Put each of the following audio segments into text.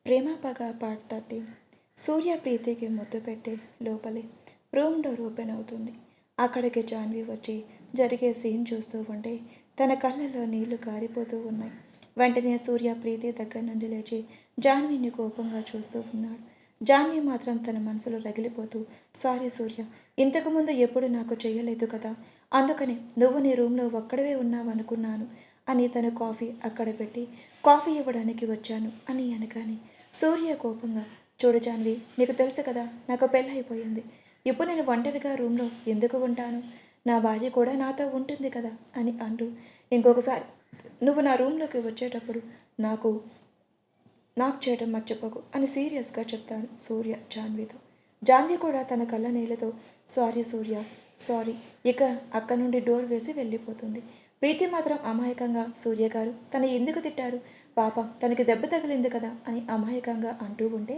ప్రేమ పగ పార్ట్ 13. సూర్య ప్రీతికి ముద్దు పెట్టి లోపలే రూమ్ డోర్ ఓపెన్ అవుతుంది. అక్కడికి జాన్వి వచ్చి జరిగే సీన్ చూస్తూ ఉంటే తన కళ్ళల్లో నీళ్లు కారిపోతూ ఉన్నాయి. వెంటనే సూర్య ప్రీతి దగ్గర నుండి లేచి జాన్విని కోపంగా చూస్తూ ఉన్నాడు. జాన్వి మాత్రం తన మనసులో రగిలిపోతూ, సారీ సూర్య, ఇంతకుముందు ఎప్పుడు నాకు చెయ్యలేదు కదా, అందుకని నువ్వు నీ రూమ్లో ఒక్కడవే ఉన్నావు అనుకున్నాను అని తన కాఫీ అక్కడ పెట్టి కాఫీ ఇవ్వడానికి వచ్చాను అని అనగానే సూర్య కోపంగా, చూడు జాన్వి, నీకు తెలుసు కదా నాకు పెళ్ళైపోయింది. ఇప్పుడు నేను ఒంటరిగా రూమ్లో ఎందుకు ఉంటాను, నా భార్య కూడా నాతో ఉంటుంది కదా అని అంటూ, ఇంకొకసారి నువ్వు నా రూమ్లోకి వచ్చేటప్పుడు నాకు నాక్ చేయడం మర్చిపోకు అని సీరియస్గా చెప్తాడు సూర్య జాన్వితో. జాన్వి కూడా తన కళ్ళ నీళ్ళతో, సారీ సూర్య, సారీ, ఇక అక్క నుండి డోర్ వేసి వెళ్ళిపోతుంది. ప్రీతి మాత్రం అమాయకంగా, సూర్య గారు తను ఎందుకు తిట్టారు, పాప తనకి దెబ్బ తగిలింది కదా అని అమాయకంగా అంటూ ఉంటే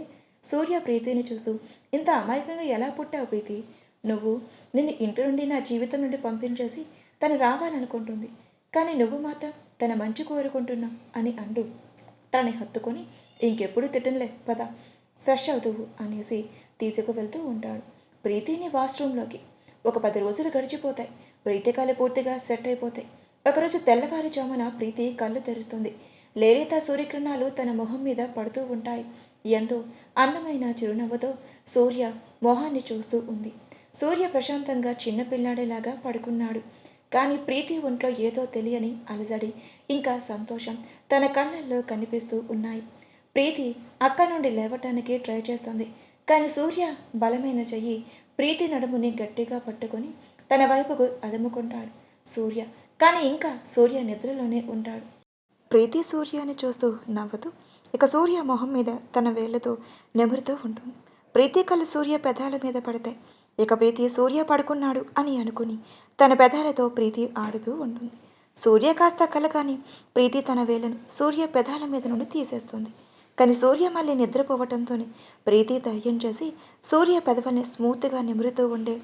సూర్య ప్రీతిని చూస్తూ, ఇంత అమాయకంగా ఎలా పుట్టావు ప్రీతి, నువ్వు నిన్ను ఇంటి నుండి నా జీవితం నుండి పంపించేసి తను రావాలనుకుంటుంది, కానీ నువ్వు మాత్రం తన మంచి కోరుకుంటున్నావు అని అంటూ తనని హత్తుకొని, ఇంకెప్పుడు తిట్టనులే పద, ఫ్రెష్ అవుతువు అనేసి తీసుకువెళ్తూ ఉంటాడు ప్రీతిని వాష్రూమ్లోకి. ఒక 10 రోజులు గడిచిపోతాయి. ప్రీతి కళ్ళు పూర్తిగా సెట్ అయిపోతాయి. ఒకరోజు తెల్లవారుజామున ప్రీతి కళ్ళు తెరుస్తుంది. లేలేత సూర్యకిరణాలు తన మొహం మీద పడుతూ ఉంటాయి. ఎంతో అందమైన చిరునవ్వుతో సూర్య మొహాన్ని చూస్తూ ఉంది. సూర్య ప్రశాంతంగా చిన్నపిల్లాడేలాగా పడుకున్నాడు. కానీ ప్రీతి ఒంట్లో ఏదో తెలియని అలజడి ఇంకా సంతోషం తన కళ్ళల్లో కనిపిస్తూ ఉన్నాయి. ప్రీతి అక్క నుండి లేవటానికి ట్రై చేస్తుంది. కానీ సూర్య బలమైన చెయ్యి ప్రీతి నడుముని గట్టిగా పట్టుకొని తన వైపుకు అదుముకుంటాడు సూర్య. కానీ ఇంకా సూర్య నిద్రలోనే ఉంటాడు. ప్రీతి సూర్యని చూస్తూ నవ్వుతూ ఇక సూర్య మొహం మీద తన వేళ్లతో నెమురుతూ ఉంటుంది. ప్రీతి కళ్ళు సూర్య పెదాల మీద పడతాయి. ఇక ప్రీతి సూర్య పడుకున్నాడు అని అనుకుని తన పెదాలతో ప్రీతి ఆడుతూ ఉంటుంది. సూర్య కాస్త కలగాని ప్రీతి తన వేళ్లను సూర్య పెదాల మీద నుండి తీసేస్తుంది. కానీ సూర్య మళ్ళీ నిద్రపోవటంతోనే ప్రీతి ధైర్యం చేసి సూర్య పెదవుల్ని స్మూత్గా నిమురుతూ ఉండే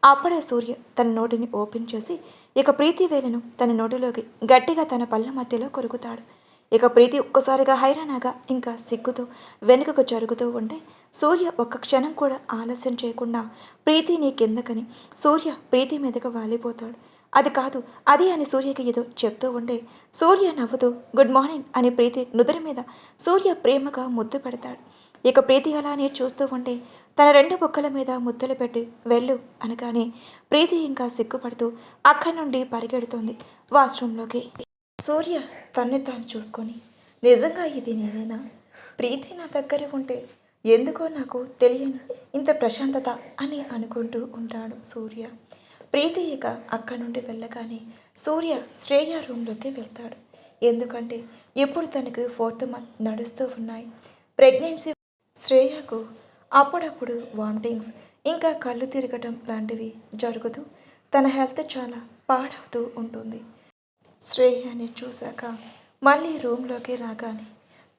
అప్పుడే సూర్య తన నోటిని ఓపెన్ చేసి ఇక ప్రీతి వేలును తన నోటిలోకి గట్టిగా తన పళ్ళ మధ్యలో కొరుకుతాడు. ఇక ప్రీతి ఒక్కసారిగా హైరానాగా ఇంకా సిగ్గుతో వెనుకకు జరుగుతూ ఉంటే సూర్య ఒక్క క్షణం కూడా ఆలస్యం చేయకుండా ప్రీతిని కిందకని సూర్య ప్రీతి మీదకు వాలిపోతాడు. అది కాదు అది అని సూర్యకి ఏదో చెప్తూ ఉండే సూర్య నవ్వుతూ గుడ్ మార్నింగ్ అని ప్రీతి నుదురు మీద సూర్య ప్రేమగా ముద్దు పెడతాడు. ఇక ప్రీతి అలానే చూస్తూ ఉంటే తన 2 బొక్కల మీద ముద్దులు పెట్టి వెళ్ళు అనగానే ప్రీతి ఇంకా సిగ్గుపడుతూ అక్కడి నుండి పరిగెడుతుంది వాష్రూమ్లోకి. సూర్య తన్ని తాను చూసుకొని, నిజంగా ఇది నేనేనా, ప్రీతి నా దగ్గర ఉంటే ఎందుకో నాకు తెలియని ఇంత ప్రశాంతత అని అనుకుంటూ ఉంటాడు సూర్య. ప్రీతి ఇక అక్కడి నుండి వెళ్ళగానే సూర్య శ్రేయ రూమ్లోకి వెళ్తాడు. ఎందుకంటే ఇప్పుడు తనకు 4th మంత్ నడుస్తూ ఉన్నాయి. ప్రెగ్నెన్సీ శ్రేయకు అప్పుడప్పుడు వామిటింగ్స్ ఇంకా కళ్ళు తిరగటం లాంటివి జరుగుతూ తన హెల్త్ చాలా పాడవుతూ ఉంటుంది. శ్రేయని చూశాక మళ్ళీ రూమ్లోకి రాగానే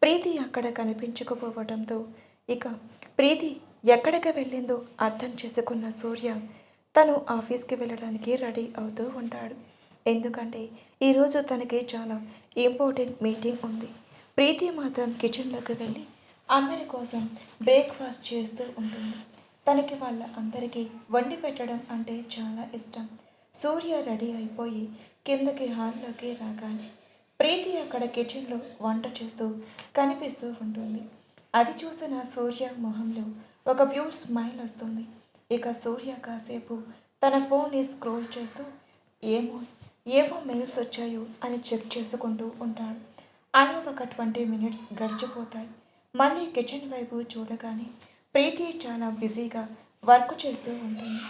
ప్రీతి అక్కడ కనిపించకపోవడంతో ఇక ప్రీతి ఎక్కడికి వెళ్ళిందో అర్థం చేసుకున్న సూర్య తను ఆఫీస్కి వెళ్ళడానికి రెడీ అవుతూ ఉంటాడు. ఎందుకంటే ఈరోజు తనకి చాలా ఇంపార్టెంట్ మీటింగ్ ఉంది. ప్రీతి మాత్రం కిచెన్లోకి వెళ్ళి అందరి కోసం బ్రేక్ఫాస్ట్ చేస్తూ ఉంటుంది. తనకి వాళ్ళ అందరికీ వండి పెట్టడం అంటే చాలా ఇష్టం. సూర్య రెడీ అయిపోయి కిందకి హాల్లోకి రాగానే ప్రీతి అక్కడ కిచెన్లో వంట చేస్తూ కనిపిస్తూ ఉంటుంది. అది చూసిన సూర్య మొహంలో ఒక ప్యూర్ స్మైల్ వస్తుంది. ఇక సూర్య కాసేపు తన ఫోన్ని స్క్రోల్ చేస్తూ ఏవో మెయిల్స్ వచ్చాయో అని చెక్ చేసుకుంటూ ఉంటాడు. అలా ఒక 20 మినిట్స్ గడిచిపోతాయి. మళ్ళీ కిచెన్ వైపు చూడగానే ప్రీతి చాలా బిజీగా వర్క్ చేస్తూ ఉంటుంది.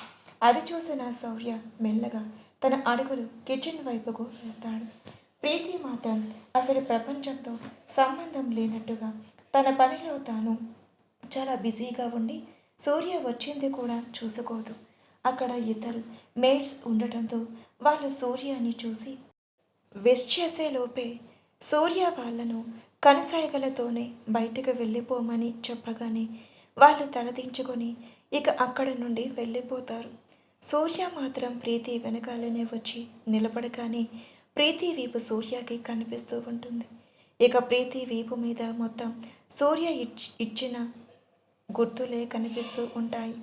అది చూసిన సూర్య మెల్లగా తన అడుగులు కిచెన్ వైపుకు వేస్తాడు. ప్రీతి మాత్రం అసలు ప్రపంచంతో సంబంధం లేనట్టుగా తన పనిలో తాను చాలా బిజీగా ఉండి సూర్య వచ్చింది కూడా చూసుకోదు. అక్కడ ఇద్దరు మేడ్స్ ఉండటంతో వాళ్ళు సూర్యని చూసి విష్ చేసేలోపే సూర్య వాళ్ళను కనుసైగలతోనే బయటకు వెళ్ళిపోమని చెప్పగానే వాళ్ళు తలదించుకొని ఇక అక్కడ నుండి వెళ్ళిపోతారు. సూర్య మాత్రం ప్రీతి వెనకాలనే వచ్చి నిలబడగానే ప్రీతి వీపు సూర్యకి కనిపిస్తూ ఉంటుంది. ఇక ప్రీతి వీపు మీద మొత్తం సూర్య ఇచ్చిన గుర్తులే కనిపిస్తూ ఉంటాయి.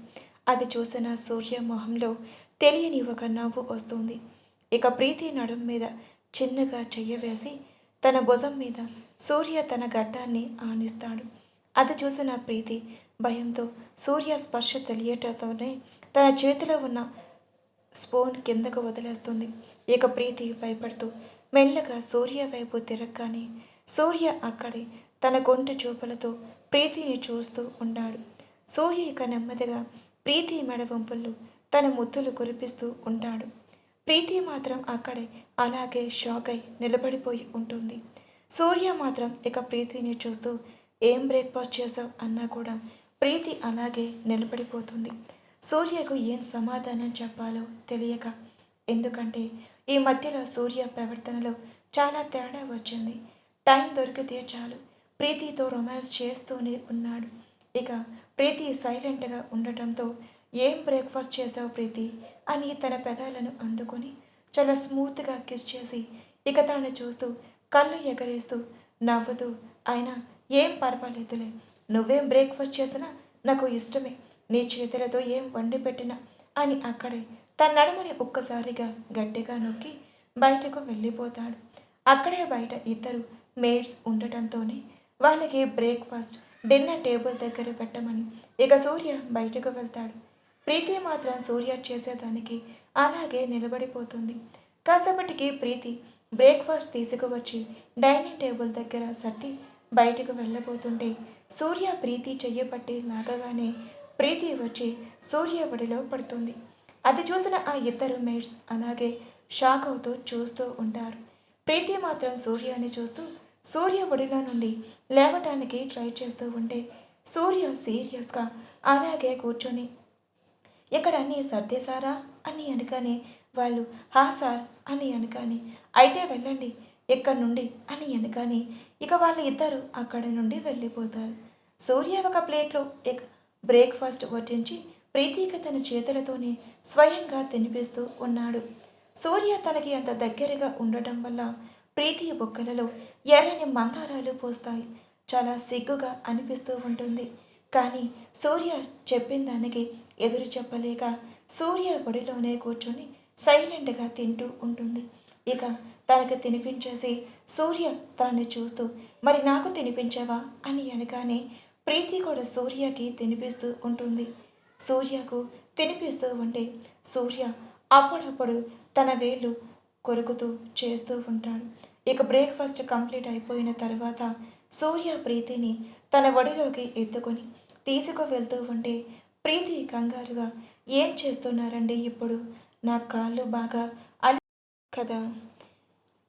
అది చూసిన సూర్య మొహంలో తెలియని ఒక నవ్వు వస్తుంది. ఇక ప్రీతి నడుం మీద చిన్నగా చెయ్య వేసి తన భుజం మీద సూర్య తన గడ్డాన్ని ఆనిస్తాడు. అది చూసిన ప్రీతి భయంతో సూర్య స్పర్శ తెలియటంతోనే తన చేతిలో ఉన్న స్పూన్ కిందకు వదిలేస్తుంది. ఇక ప్రీతి భయపడుతూ మెల్లగా సూర్య వైపు తిరగగానే సూర్య అక్కడే తన కొంటి చూపులతో ప్రీతిని చూస్తూ ఉన్నాడు. సూర్య ఇక నెమ్మదిగా ప్రీతి మెడ వంపుల్లో తన ముద్దులు కురిపిస్తూ ఉంటాడు. ప్రీతి మాత్రం అక్కడే అలాగే షాక్ అయి నిలబడిపోయి ఉంటుంది. సూర్య మాత్రం ఇక ప్రీతిని చూస్తూ ఏం బ్రేక్ఫాస్ట్ చేసావు అన్నా కూడా ప్రీతి అలాగే నిలబడిపోతుంది. సూర్యకు ఏం సమాధానం చెప్పాలో తెలియక, ఎందుకంటే ఈ మధ్యలో సూర్య ప్రవర్తనలో చాలా తేడా వచ్చింది. టైం దొరికితే చాలు ప్రీతితో రొమాన్స్ చేస్తూనే ఉన్నాడు. ఇక ప్రీతి సైలెంట్గా ఉండటంతో ఏం బ్రేక్ఫాస్ట్ చేసావు ప్రీతి అని తన పెదాలను అందుకొని చాలా స్మూత్గా కిస్ చేసి ఇక తనని చూస్తూ కళ్ళు ఎగరేస్తూ నవ్వుతూ అయినా ఏం పర్వాలేదులే, నువ్వేం బ్రేక్ఫాస్ట్ చేసినా నాకు ఇష్టమే, నీ చేతులతో ఏం వండి పెట్టినా అని అక్కడే తన నడుముని ఒక్కసారిగా గట్టిగా నొక్కి బయటకు వెళ్ళిపోతాడు. అక్కడే బయట ఇద్దరు మేడ్స్ ఉండటంతోనే వాళ్ళకి బ్రేక్ఫాస్ట్ డిన్నర్ టేబుల్ దగ్గర పెట్టమని ఇక సూర్య బయటకు వెళ్తాడు. ప్రీతి మాత్రం సూర్య చేసేదానికి అలాగే నిలబడిపోతుంది. కాసేపటికి ప్రీతి బ్రేక్ఫాస్ట్ తీసుకువచ్చి డైనింగ్ టేబుల్ దగ్గర సర్ది బయటకు వెళ్ళబోతుంటే సూర్య ప్రీతి చెయ్యబట్టి లాగగానే ప్రీతి వచ్చి సూర్య ఒడిలో పడుతుంది. అది చూసిన ఆ ఇద్దరు మేడ్స్ అలాగే షాక్ అవుతూ చూస్తూ ఉంటారు. ప్రీతి మాత్రం సూర్యని చూస్తూ సూర్య ఒడిలో నుండి లేవటానికి ట్రై చేస్తూ ఉంటే సూర్య సీరియస్గా అలాగే కూర్చొని ఇక్కడ అన్నీ సర్దేశారా అని అనగానే వాళ్ళు హా సార్ అని అనగానే అయితే వెళ్ళండి ఎక్కడి నుండి అని అనగానే ఇక వాళ్ళ ఇద్దరు అక్కడి నుండి వెళ్ళిపోతారు. సూర్య ఒక ప్లేట్లో బ్రేక్ఫాస్ట్ వడ్డించి ప్రీతికి తన చేతులతోనే స్వయంగా తినిపిస్తూ ఉన్నాడు. సూర్య తనకి అంత దగ్గరగా ఉండటం వల్ల ప్రీతి బొక్కలలో ఎర్రని మందారాలు పోస్తాయి. చాలా సిగ్గుగా అనిపిస్తూ ఉంటుంది. కానీ సూర్య చెప్పిన దానికి ఎదురు చెప్పలేక సూర్య ఒడిలోనే కూర్చొని సైలెంట్గా తింటూ ఉంటుంది. ఇక తనకు తినిపించేసి సూర్య తనని చూస్తూ మరి నాకు తినిపించావా అని అనగానే ప్రీతి కూడా సూర్యకి తినిపిస్తూ ఉంటుంది. సూర్యకు తినిపిస్తూ ఉంటే సూర్య అప్పుడప్పుడు తన వేళ్ళు కొరుకుతూ చేస్తూ ఉంటాడు. ఇక బ్రేక్ఫాస్ట్ కంప్లీట్ అయిపోయిన తర్వాత సూర్య ప్రీతిని తన ఒడిలోకి ఎత్తుకొని తీసుకు వెళ్తూ ఉంటే ప్రీతి కంగారుగా ఏం చేస్తున్నారండి ఇప్పుడు, నా కాళ్ళు బాగా అలి కదా,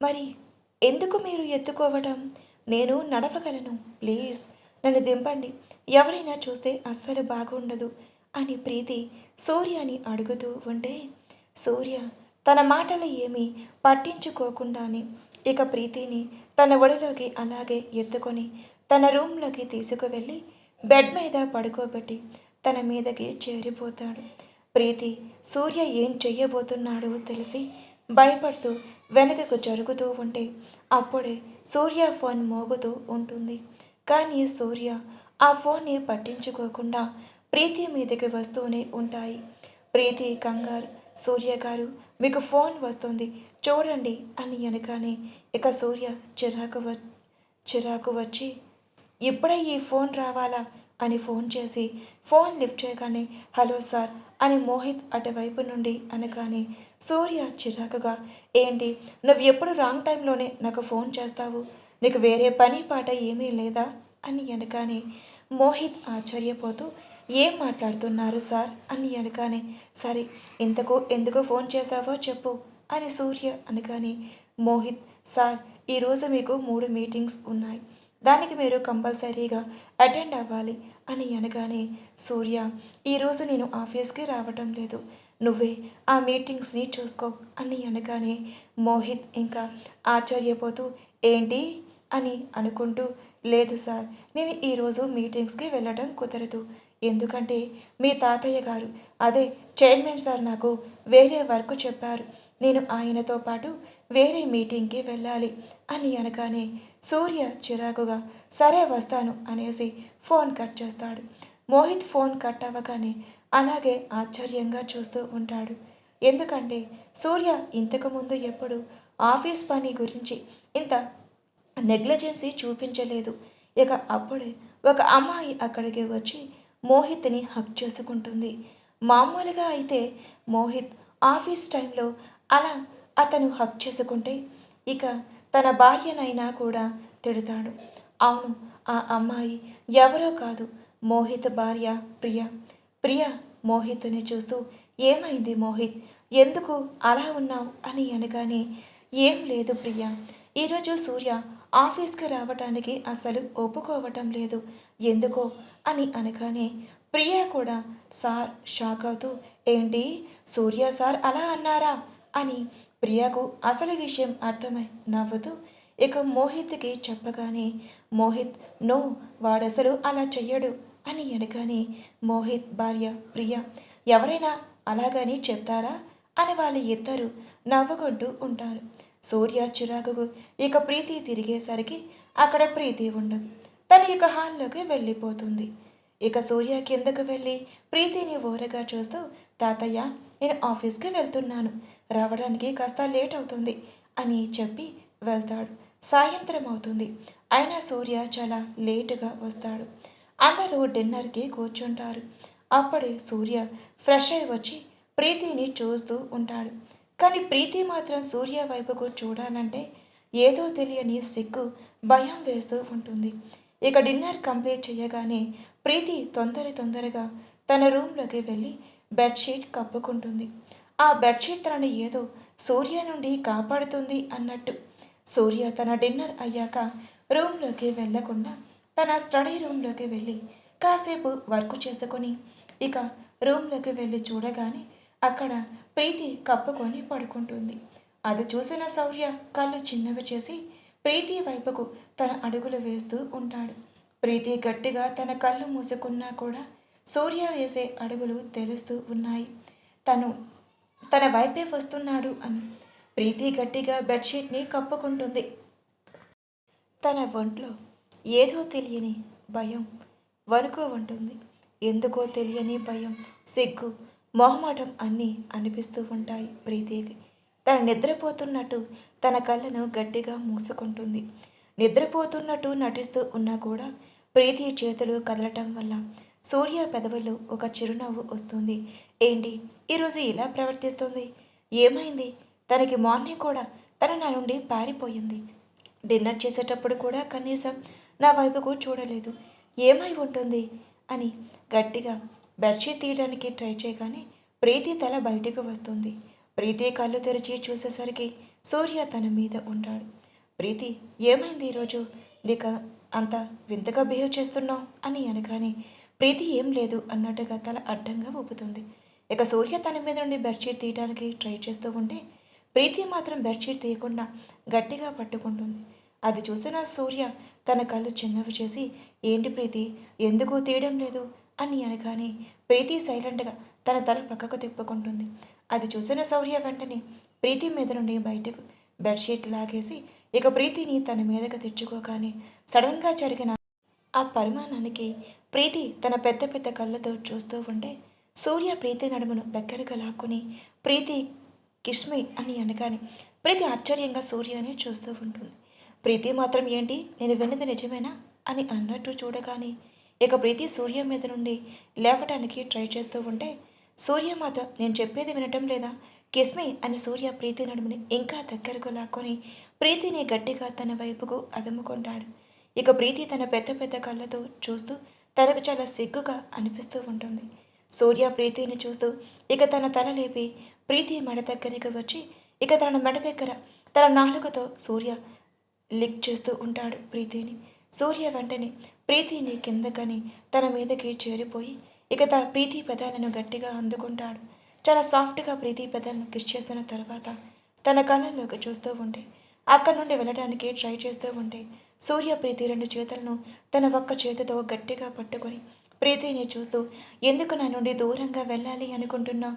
మరి ఎందుకు మీరు ఎత్తుకోవటం, నేను నడవగలను, ప్లీజ్ నన్ను దింపండి, ఎవరైనా చూస్తే అస్సలు బాగుండదు అని ప్రీతి సూర్యని అడుగుతూ ఉంటే సూర్య తన మాటలు ఏమీ పట్టించుకోకుండానే ఇక ప్రీతిని తన ఒడిలోకి అలాగే ఎత్తుకొని తన రూమ్లోకి తీసుకువెళ్ళి బెడ్ మీద పడుకోబెట్టి తన మీదకి చేరిపోతాడు. ప్రీతి సూర్య ఏం చెయ్యబోతున్నాడో తెలిసి భయపడుతూ వెనకకు జరుగుతూ ఉంటే అప్పుడే సూర్య ఫోన్ మోగుతూ ఉంటుంది. కానీ సూర్య ఆ ఫోన్ని పట్టించుకోకుండా ప్రీతి మీదకి వస్తూనే ఉంటాయి. ప్రీతి కంగారు, సూర్య గారు మీకు ఫోన్ వస్తుంది చూడండి అని అనగానే ఇక సూర్య చిరాకు వచ్చి ఇప్పుడే ఈ ఫోన్ రావాలా అని ఫోన్ చేసి ఫోన్ లిఫ్ట్ చేయగానే హలో సార్ అని మోహిత్ అటువైపు నుండి అనగానే సూర్య చిరాకుగా ఏంటి నువ్వు ఎప్పుడు రాంగ్ టైంలోనే నాకు ఫోన్ చేస్తావు, నీకు వేరే పని పాట ఏమీ లేదా అని అనగానే మోహిత్ ఆశ్చర్యపోతూ ఏం మాట్లాడుతున్నారు సార్ అని అనగానే సరే ఇంతకు ఎందుకు ఫోన్ చేశావో చెప్పు అని సూర్య అనగానే మోహిత్ సార్ ఈరోజు మీకు 3 మీటింగ్స్ ఉన్నాయి, దానికి మీరు కంపల్సరీగా అటెండ్ అవ్వాలి అని అనగానే సూర్య ఈరోజు నేను ఆఫీస్కి రావటం లేదు, నువ్వే ఆ మీటింగ్స్ని చూసుకో అని అనగానే మోహిత్ ఇంకా ఆశ్చర్యపోతూ ఏంటి అని అనుకుంటూ లేదు సార్ నేను ఈరోజు మీటింగ్స్కి వెళ్ళడం కుదరదు, ఎందుకంటే మీ తాతయ్య గారు అదే చైర్మన్ సార్ నాకు వేరే వర్క్ చెప్పారు, నేను ఆయనతో పాటు వేరే మీటింగ్కి వెళ్ళాలి అని అనగానే సూర్య చిరాకుగా సరే వస్తాను అనేసి ఫోన్ కట్ చేస్తాడు. మోహిత్ ఫోన్ కట్ అవ్వగానే అలాగే ఆశ్చర్యంగా చూస్తూ ఉంటాడు. ఎందుకంటే సూర్య ఇంతకుముందు ఎప్పుడు ఆఫీస్ పని గురించి ఇంత నెగ్లిజెన్సీ చూపించలేదు. ఇక అప్పుడే ఒక అమ్మాయి అక్కడికి వచ్చి మోహిత్ని హక్ చేసుకుంటుంది. మామూలుగా అయితే మోహిత్ ఆఫీస్ టైంలో అలా అతను హక్ చేసుకుంటే ఇక తన భార్యనైనా కూడా తిడతాడు. అవును, ఆ అమ్మాయి ఎవరో కాదు, మోహిత్ భార్య ప్రియ. ప్రియ మోహిత్ని చూస్తూ ఏమైంది మోహిత్, ఎందుకు అలా ఉన్నావు అని అనగానే ఏం లేదు ప్రియ, ఈరోజు సూర్య ఆఫీస్కి రావటానికి అసలు ఒప్పుకోవటం లేదు ఎందుకో అని అనగానే ప్రియ కూడా సార్ షాక్ అవుతూ ఏంటి సూర్య సార్ అలా అన్నారా అని ప్రియకు అసలు విషయం అర్థమై నవ్వుతూ ఇక మోహిత్కి చెప్పగానే మోహిత్ నో, వాడసలు అలా చెయ్యడు అని అనగానే మోహిత్ భార్య ప్రియ ఎవరైనా అలాగని చెప్తారా అని వాళ్ళ ఇద్దరు నవ్వుకుంటూ ఉంటారు. సూర్య చిరాకుకు ఇక ప్రీతి తిరిగేసరికి అక్కడ ప్రీతి ఉండదు. తను ఇక హాల్లోకి వెళ్ళిపోతుంది. ఇక సూర్య కిందకు వెళ్ళి ప్రీతిని ఓరగా చూస్తూ తాతయ్య నేను ఆఫీస్కి వెళ్తున్నాను, రావడానికి కాస్త లేట్ అవుతుంది అని చెప్పి వెళ్తాడు. సాయంత్రం అవుతుంది, అయినా సూర్య చాలా లేటుగా వస్తాడు. అందరూ డిన్నర్కి కూర్చుంటారు. అప్పుడే సూర్య ఫ్రెష్ అయి వచ్చి ప్రీతిని చూస్తూ ఉంటాడు. కానీ ప్రీతి మాత్రం సూర్య వైపుకు చూడాలంటే ఏదో తెలియని సిగ్గు భయం వేస్తూ ఉంటుంది. ఇక డిన్నర్ కంప్లీట్ చేయగానే ప్రీతి తొందరగా తన రూమ్లోకి వెళ్ళి బెడ్షీట్ కప్పుకుంటుంది. ఆ బెడ్షీట్ తనని ఏదో సూర్య నుండి కాపాడుతుంది అన్నట్టు. సూర్య తన డిన్నర్ అయ్యాక రూమ్లోకి వెళ్లకుండా తన స్టడీ రూమ్లోకి వెళ్ళి కాసేపు వర్క్ చేసుకొని ఇక రూమ్లోకి వెళ్ళి చూడగానే అక్కడ ప్రీతి కప్పుకొని పడుకుంటుంది. అది చూసిన సౌర్య కళ్ళు చిన్నవి చేసి ప్రీతి వైపుకు తన అడుగులు వేస్తూ ఉంటాడు. ప్రీతి గట్టిగా తన కళ్ళు మూసుకున్నా కూడా సూర్య వేసే అడుగులు తెలుస్తూ ఉన్నాయి తను తన వైపే వస్తున్నాడు అని. ప్రీతి గట్టిగా బెడ్షీట్ని కప్పుకుంటుంది. తన ఒంట్లో ఏదో తెలియని భయం వణుకు ఉంటుంది. ఎందుకో తెలియని భయం, సిగ్గు, మొహమాటం అన్నీ అనిపిస్తూ ఉంటాయి ప్రీతికి. తను నిద్రపోతున్నట్టు తన కళ్ళను గట్టిగా మూసుకుంటుంది. నిద్రపోతున్నట్టు నటిస్తూ ఉన్నా కూడా ప్రీతి చేతులు కదలటం వల్ల సూర్య పెదవుల్లో ఒక చిరునవ్వు వస్తుంది. ఏంటి ఈరోజు ఇలా ప్రవర్తిస్తుంది, ఏమైంది, తనకి మార్నింగ్ కూడా తను నా నుండి పారిపోయింది, డిన్నర్ చేసేటప్పుడు కూడా కనీసం నా వైపుకు చూడలేదు, ఏమై ఉంటుంది అని గట్టిగా బెడ్షీట్ తీయడానికి ట్రై చేయగానే ప్రీతి తల బయటకు వస్తుంది. ప్రీతి కళ్ళు తెరిచి చూసేసరికి సూర్య తన మీద ఉంటాడు. ప్రీతి ఏమైంది ఈరోజు, నీకు అంత వింతగా బిహేవ్ చేస్తున్నావు అని అనగానే ప్రీతి ఏం లేదు అన్నట్టుగా తల అడ్డంగా ఊపుతుంది. ఇక సూర్య తన మీద నుండి బెడ్షీట్ తీయడానికి ట్రై చేస్తూ ఉంటే ప్రీతి మాత్రం బెడ్షీట్ తీయకుండా గట్టిగా పట్టుకుంటుంది. అది చూసిన సూర్య తన కళ్ళు చిన్నవి చేసి ఏంటి ప్రీతి ఎందుకు తీయడం లేదు అని అనగానే ప్రీతి సైలెంట్గా తన తల పక్కకు తిప్పుకుంటుంది. అది చూసిన సౌర్య వెంటనే ప్రీతి మీద నుండి బయటకు బెడ్షీట్ లాగేసి ఇక ప్రీతిని తన మీదకు తెచ్చుకోగానే సడన్గా జరిగిన ఆ పరిమాణానికి ప్రీతి తన పెద్ద పెద్ద కళ్ళతో చూస్తూ ఉంటే సూర్య ప్రీతి నడుమును దగ్గరగా లాక్కుని ప్రీతి కిష్మి అని అనగానే ప్రీతి ఆశ్చర్యంగా సూర్యని చూస్తూ ఉంటుంది. ప్రీతి మాత్రం ఏంటి నేను విన్నది నిజమేనా అని అన్నట్టు చూడగానే ఇక ప్రీతి సూర్య మీద నుండి లేవటానికి ట్రై చేస్తూ ఉంటే సూర్య మాత్రం నేను చెప్పేది వినటం లేదా, కిస్మి అని సూర్య ప్రీతి నడుముని ఇంకా దగ్గరకు లాక్కొని ప్రీతిని గట్టిగా తన వైపుకు అదుముకుంటాడు. ఇక ప్రీతి తన పెద్ద పెద్ద కళ్ళతో చూస్తూ తనకు చాలా సిగ్గుగా అనిపిస్తూ ఉంటుంది. సూర్య ప్రీతిని చూస్తూ ఇక తన తల లేపి ప్రీతి మెడ దగ్గరికి వచ్చి ఇక తన మెడ దగ్గర తన నాలుకతో సూర్య లిక్ చేస్తూ ఉంటాడు ప్రీతిని. సూర్య వెంటనే ప్రీతిని కిందకని తన మీదకి చేరిపోయి ఇక ప్రీతి పెదాలను గట్టిగా అందుకుంటాడు. చాలా సాఫ్ట్గా ప్రీతి పెదాలను కిస్ చేసిన తర్వాత తన కళ్ళల్లోకి చూస్తూ ఉంటే అక్కడి నుండి వెళ్ళడానికి ట్రై చేస్తూ ఉంటే సూర్య ప్రీతి రెండు చేతులను తన ఒక్క చేతితో గట్టిగా పట్టుకొని ప్రీతిని చూస్తూ ఎందుకు నా నుండి దూరంగా వెళ్ళాలి అనుకుంటున్నావు,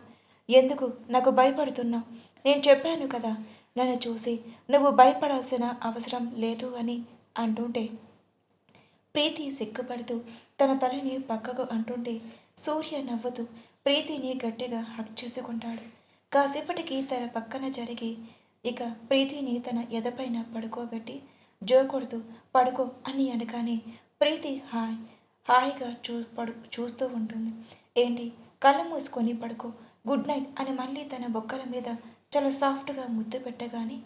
ఎందుకు నాకు భయపడుతున్నావు, నేను చెప్పాను కదా, నన్ను చూసి నువ్వు భయపడాల్సిన అవసరం లేదు అని అంటుంటే ప్రీతి సిగ్గుపడుతూ తన తలని పక్కకు అంటుంటే సూర్య నవ్వుతూ ప్రీతిని గట్టిగా హక్ చేసుకుంటాడు. కాసేపటికి తన పక్కన జరిగి ఇక ప్రీతిని తన ఎదపైన పడుకోబెట్టి జో కొడుతూ పడుకో అని అనగానే ప్రీతి హాయిగా చూస్తూ ఉంటుంది. ఏంటి, కళ్ళు మూసుకొని పడుకో, గుడ్ నైట్ అని మళ్ళీ తన బొక్కల మీద చాలా సాఫ్ట్గా ముద్దు పెట్టగానే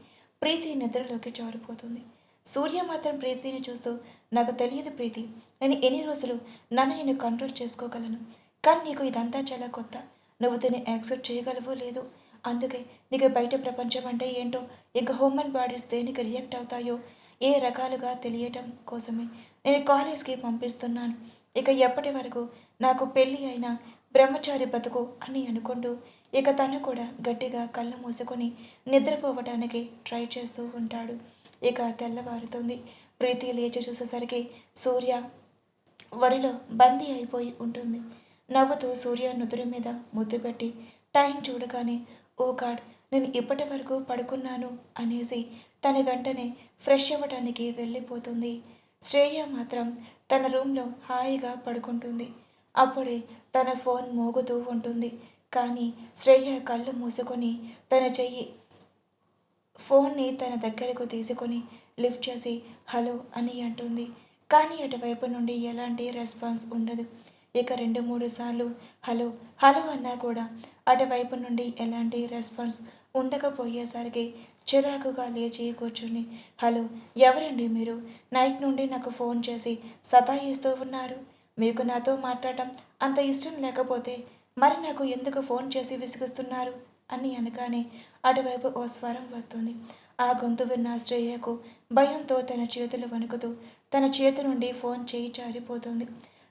ప్రీతి నిద్రలోకి జారిపోతుంది. సూర్య మాత్రం ప్రీతిని చూస్తూ నాకు తెలియదు ప్రీతి, నేను ఎన్ని రోజులు నన్ను నేను కంట్రోల్ చేసుకోగలను, కానీ నీకు ఇదంతా చాలా కొత్త. నువ్వు దీన్ని యాక్సెప్ట్ చేయగలవో లేదో, అందుకే నీకు బయట ప్రపంచం అంటే ఏంటో, ఇంకా హ్యూమన్ బాడీస్ దేనికి రియాక్ట్ అవుతాయో ఏ రకాలుగా తెలియటం కోసమే నేను కాలేజ్కి పంపిస్తున్నాను. ఇక ఎప్పటి వరకు నాకు పెళ్ళి అయినా బ్రహ్మచారి బ్రతుకు అని అనుకుంటూ ఇక తను కూడా గట్టిగా కళ్ళు మూసుకొని నిద్రపోవడానికి ట్రై చేస్తూ ఉంటాడు. ఇక తెల్లవారుతుంది. ప్రీతి లేచి చూసేసరికి సూర్య వడిలో బందీ అయిపోయి ఉంటుంది. నవ్వుతూ సూర్య నుదురు మీద ముద్దు పెట్టి టైం చూడగానే ఓ గాడ్, నేను ఇప్పటి వరకు పడుకున్నాను అనేసి తన వెంటనే ఫ్రెష్ అవ్వడానికి వెళ్ళిపోతుంది. శ్రేయ మాత్రం తన రూమ్లో హాయిగా పడుకుంటుంది. అప్పుడే తన ఫోన్ మోగుతూ ఉంటుంది. కానీ శ్రేయ కళ్ళు మూసుకొని తన చెయ్యి ఫోన్ని తన దగ్గరకు తీసుకొని లిఫ్ట్ చేసి హలో అని అంటుంది. కానీ అటువైపు నుండి ఎలాంటి రెస్పాన్స్ ఉండదు. ఇక 2-3 సార్లు హలో హలో అన్నా కూడా అటువైపు నుండి ఎలాంటి రెస్పాన్స్ ఉండకపోయేసరికి చిరాకుగా లేచి కూర్చుని హలో, ఎవరండి మీరు? నైట్ నుండి నాకు ఫోన్ చేసి సతాయిస్తూ ఉన్నారు. మీకు నాతో మాట్లాడటం అంత ఇష్టం లేకపోతే మరి నాకు ఎందుకు ఫోన్ చేసి విసిగిస్తున్నారు అని అనగానే అటువైపు ఓ స్వరం వస్తుంది. ఆ గొంతు విన్న శ్రేయకు భయంతో తన చేతులు వణుకుతూ తన చేతి నుండి ఫోన్ చేయి జారిపోతుంది.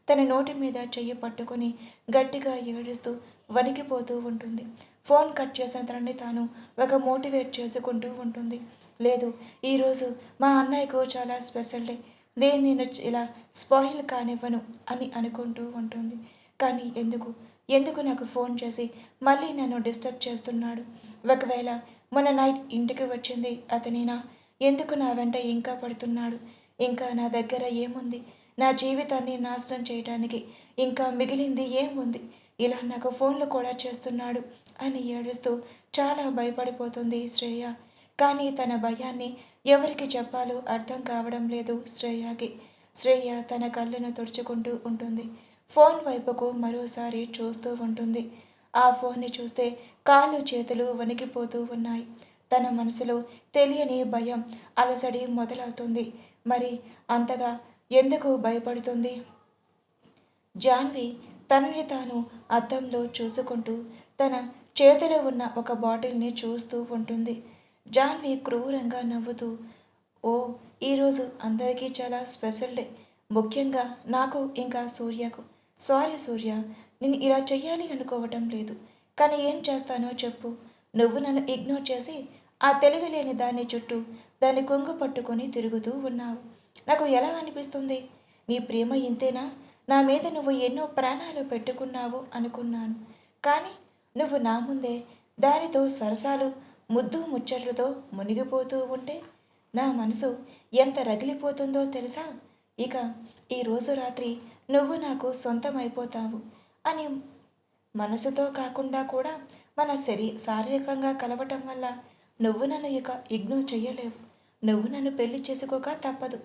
తన నోటి మీద చెయ్యి పట్టుకొని గట్టిగా ఏడుస్తూ వణికిపోతూ ఉంటుంది. ఫోన్ కట్ చేసిన తనని తాను ఒక మోటివేట్ చేసుకుంటూ ఉంటుంది. లేదు, ఈరోజు మా అన్నయ్యకు చాలా స్పెషల్ డే, దేన్ని నేను ఇలా స్పాయిల్ కానివ్వను అని అనుకుంటూ ఉంటుంది. కానీ ఎందుకు నాకు ఫోన్ చేసి మళ్ళీ నన్ను డిస్టర్బ్ చేస్తున్నాడు? ఒకవేళ మొన్న నైట్ ఇంటికి వచ్చింది అతనేనా? ఎందుకు నా వెంట ఇంకా పడుతున్నాడు? ఇంకా నా దగ్గర ఏముంది? నా జీవితాన్ని నాశనం చేయడానికి ఇంకా మిగిలింది ఏముంది? ఇలా నాకు ఫోన్లు కూడా చేస్తున్నాడు అని ఏడుస్తూ చాలా భయపడిపోతుంది శ్రేయ. కానీ తన భయాన్ని ఎవరికి చెప్పాలో అర్థం కావడం లేదు శ్రేయకి. శ్రేయ తన కళ్ళను తుడుచుకుంటూ ఉంటుంది. ఫోన్ వైపుకు మరోసారి చూస్తూ ఉంటుంది. ఆ ఫోన్ని చూస్తే కాళ్ళు చేతులు వణికిపోతూ ఉన్నాయి. తన మనసులో తెలియని భయం, అలసడి మొదలవుతుంది. మరి అంతగా ఎందుకు భయపడుతుంది? జాన్వి తనని తాను అద్దంలో చూసుకుంటూ తన చేతిలో ఉన్న ఒక బాటిల్ని చూస్తూ ఉంటుంది. జాన్వి క్రూరంగా నవ్వుతూ, ఓ, ఈరోజు అందరికీ చాలా స్పెషల్ డే, ముఖ్యంగా నాకు ఇంకా సూర్యకు. సారీ సూర్య, నేను ఇలా చెయ్యాలి అనుకోవటం లేదు, కానీ ఏం చేస్తానో చెప్పు. నువ్వు నన్ను ఇగ్నోర్ చేసి ఆ తెలివి లేని దాని చుట్టూ దాన్ని కొంగు పట్టుకొని తిరుగుతూ ఉన్నావు. నాకు ఎలా అనిపిస్తుంది? నీ ప్రేమ ఇంతేనా? నా మీద నువ్వు ఎన్నో ప్రాణాలు పెట్టుకున్నావు అనుకున్నాను. కానీ నువ్వు నా ముందే దానితో సరసాలు ముద్దు ముచ్చట్లతో మునిగిపోతూ ఉంటే నా మనసు ఎంత రగిలిపోతుందో తెలుసా? ఇక ఈరోజు రాత్రి నువ్వు నాకు సొంతమైపోతావు అని మనసుతో కాకుండా కూడా మన శారీరకంగా కలవటం వల్ల నువ్వు నన్ను ఇక ఇగ్నోర్ చెయ్యలేవు. నువ్వు నన్ను పెళ్లి చేసుకోక తప్పదు.